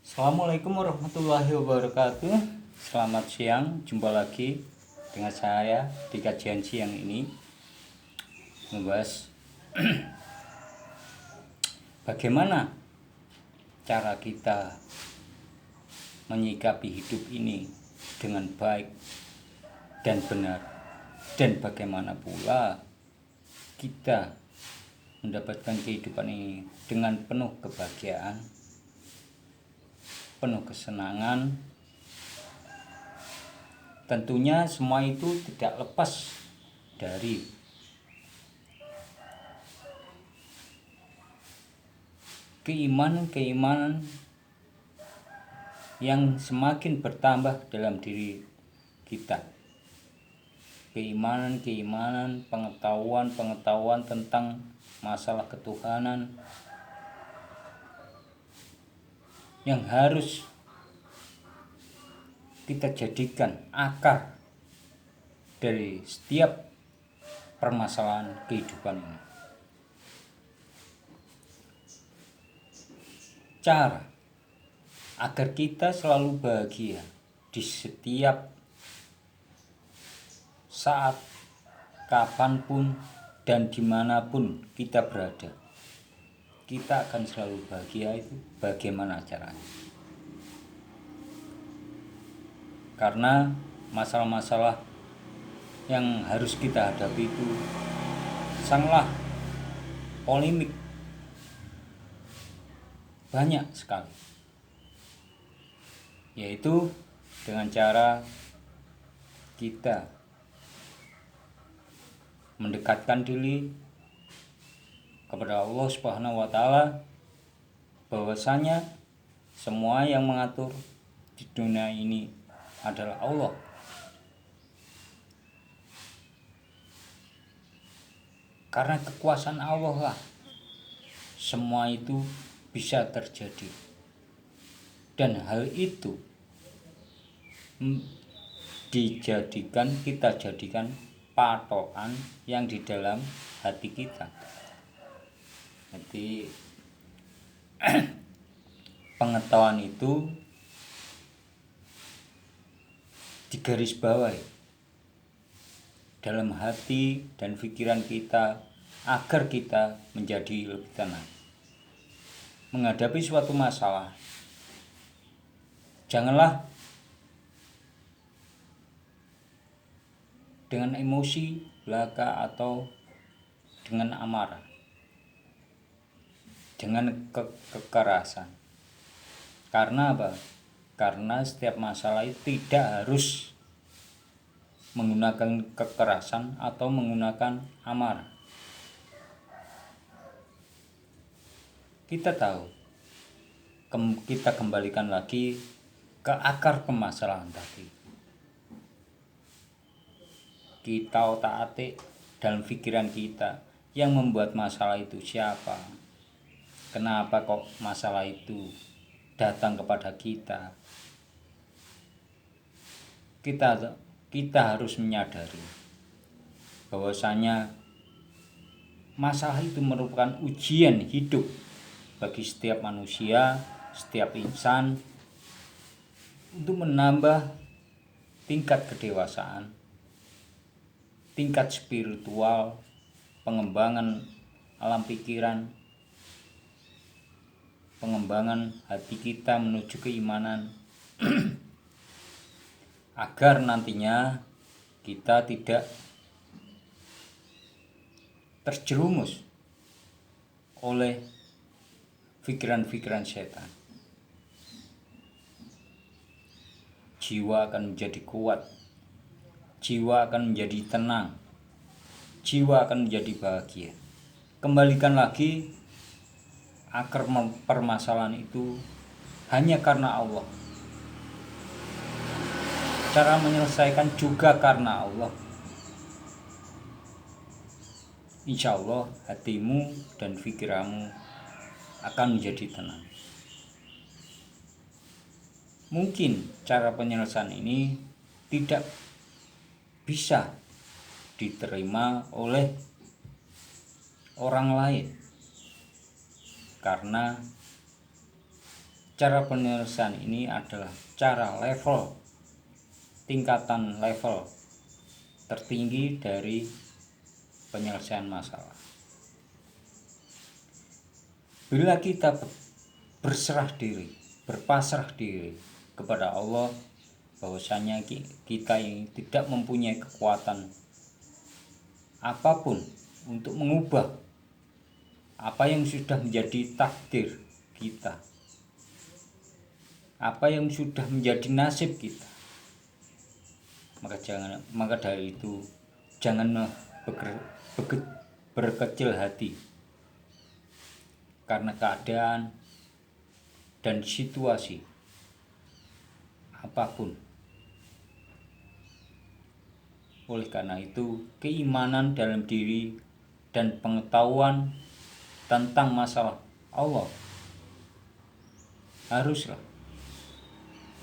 Assalamualaikum warahmatullahi wabarakatuh. Selamat siang, jumpa lagi dengan saya di kajian siang ini membahas bagaimana cara kita menyikapi hidup ini dengan baik dan benar, dan bagaimana pula kita mendapatkan kehidupan ini dengan penuh kebahagiaan, penuh kesenangan. Tentunya semua itu tidak lepas dari keimanan yang semakin bertambah dalam diri kita. Keimanan, pengetahuan tentang masalah ketuhanan yang harus kita jadikan akar dari setiap permasalahan kehidupan ini. Cara agar kita selalu bahagia di setiap saat, kapanpun dan dimanapun kita berada, kita akan selalu bahagia. Itu bagaimana caranya? Karena masalah-masalah yang harus kita hadapi itu sangatlah polemik, banyak sekali, yaitu dengan cara kita mendekatkan diri kepada Allah Subhanahu wa Ta'ala, bahwasanya semua yang mengatur di dunia ini adalah Allah. Karena kekuasaan Allah lah semua itu bisa terjadi, dan hal itu kita jadikan patokan yang di dalam hati kita. Jadi pengetahuan itu digarisbawahi dalam hati dan pikiran kita agar kita menjadi lebih tenang menghadapi suatu masalah. Janganlah dengan emosi belaka atau dengan amarah, dengan kekerasan. Karena apa? Karena setiap masalah itu tidak harus menggunakan kekerasan atau menggunakan amarah. Kita tahu, kita kembalikan lagi ke akar permasalahan tadi. Kita otak-atik dalam pikiran kita, yang membuat masalah itu siapa? Kenapa kok masalah itu datang kepada kita? Kita harus menyadari bahwasanya masalah itu merupakan ujian hidup bagi setiap manusia, setiap insan, untuk menambah tingkat kedewasaan, tingkat spiritual, pengembangan alam pikiran, pengembangan hati kita menuju keimanan, agar nantinya kita tidak terjerumus oleh pikiran-pikiran setan. Jiwa akan menjadi kuat, jiwa akan menjadi tenang, jiwa akan menjadi bahagia. Kembalikan lagi akar permasalahan itu hanya karena Allah. Cara menyelesaikan juga karena Allah. Insya Allah hatimu dan pikiranmu akan menjadi tenang. Mungkin cara penyelesaian ini tidak bisa diterima oleh orang lain, karena Cara penyelesaian ini adalah cara level, tingkatan level tertinggi dari penyelesaian masalah. Bila kita berserah diri, berpasrah diri kepada Allah, bahwasanya kita ini tidak mempunyai kekuatan apapun untuk mengubah apa yang sudah menjadi takdir kita, apa yang sudah menjadi nasib kita, maka dari itu janganlah berkecil hati karena keadaan dan situasi apapun. Oleh karena itu, keimanan dalam diri dan pengetahuan tentang masalah Allah haruslah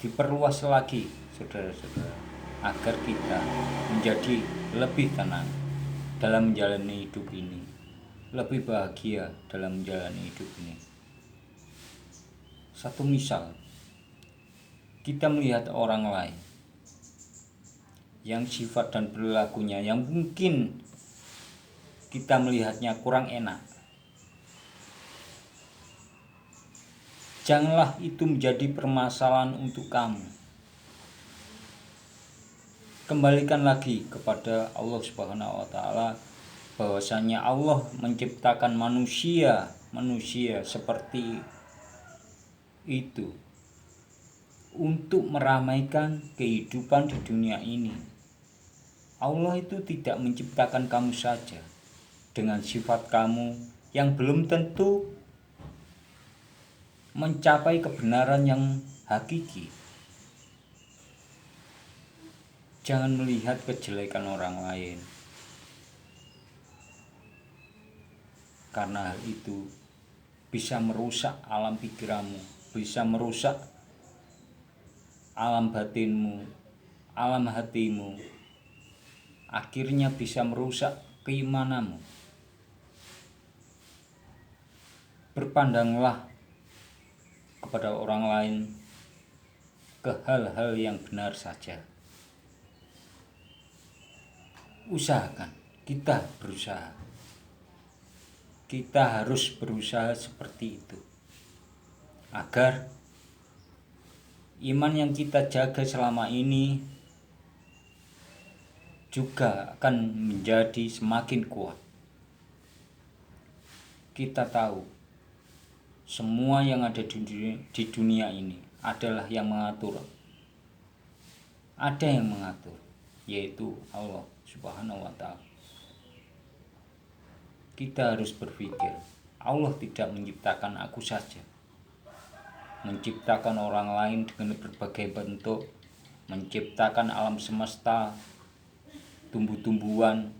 diperluas lagi, saudara-saudara, agar kita menjadi lebih tenang dalam menjalani hidup ini, lebih bahagia dalam menjalani hidup ini. Satu misal, kita melihat orang lain yang sifat dan perilakunya yang mungkin kita melihatnya kurang enak. Janganlah itu menjadi permasalahan untuk kamu. Kembalikan lagi kepada Allah Subhanahu wa taala, bahwasanya Allah menciptakan manusia seperti itu untuk meramaikan kehidupan di dunia ini. Allah itu tidak menciptakan kamu saja dengan sifat kamu yang belum tentu mencapai kebenaran yang hakiki. Jangan melihat kejelekan orang lain, karena hal itu bisa merusak alam pikiranmu, bisa merusak alam batinmu, alam hatimu, akhirnya bisa merusak keimananmu. Berpandanglah kepada orang lain ke hal-hal yang benar saja. Usahakan, kita harus berusaha seperti itu, agar iman yang kita jaga selama ini juga akan menjadi semakin kuat. Kita tahu semua yang ada di dunia ini adalah yang mengatur. Ada yang mengatur, yaitu Allah Subhanahu wa ta'ala. Kita harus berpikir, Allah tidak menciptakan aku saja, menciptakan orang lain dengan berbagai bentuk, menciptakan alam semesta, tumbuh-tumbuhan,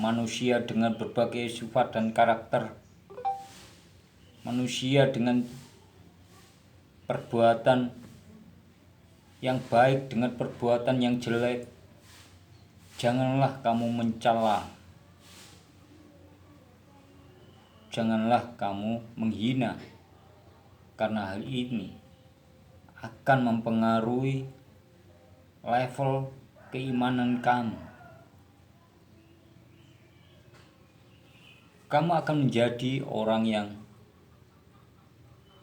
manusia dengan berbagai sifat dan karakter, manusia dengan perbuatan yang baik dengan perbuatan yang jelek. Janganlah kamu mencela, janganlah kamu menghina, karena hal ini akan mempengaruhi level keimanan kamu. Kamu akan menjadi orang yang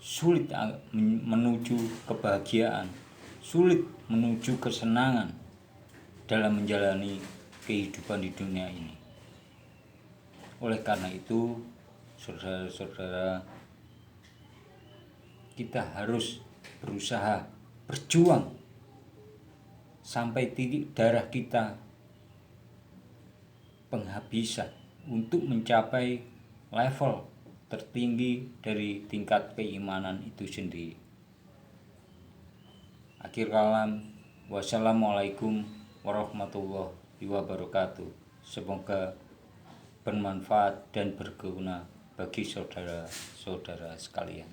sulit menuju kebahagiaan, sulit menuju kesenangan dalam menjalani kehidupan di dunia ini. Oleh karena itu, saudara-saudara, kita harus berusaha berjuang sampai titik darah kita penghabisan untuk mencapai level tertinggi dari tingkat keimanan itu sendiri. Akhir kalam, wassalamualaikum warahmatullahi wabarakatuh. Semoga bermanfaat dan berguna bagi saudara-saudara sekalian.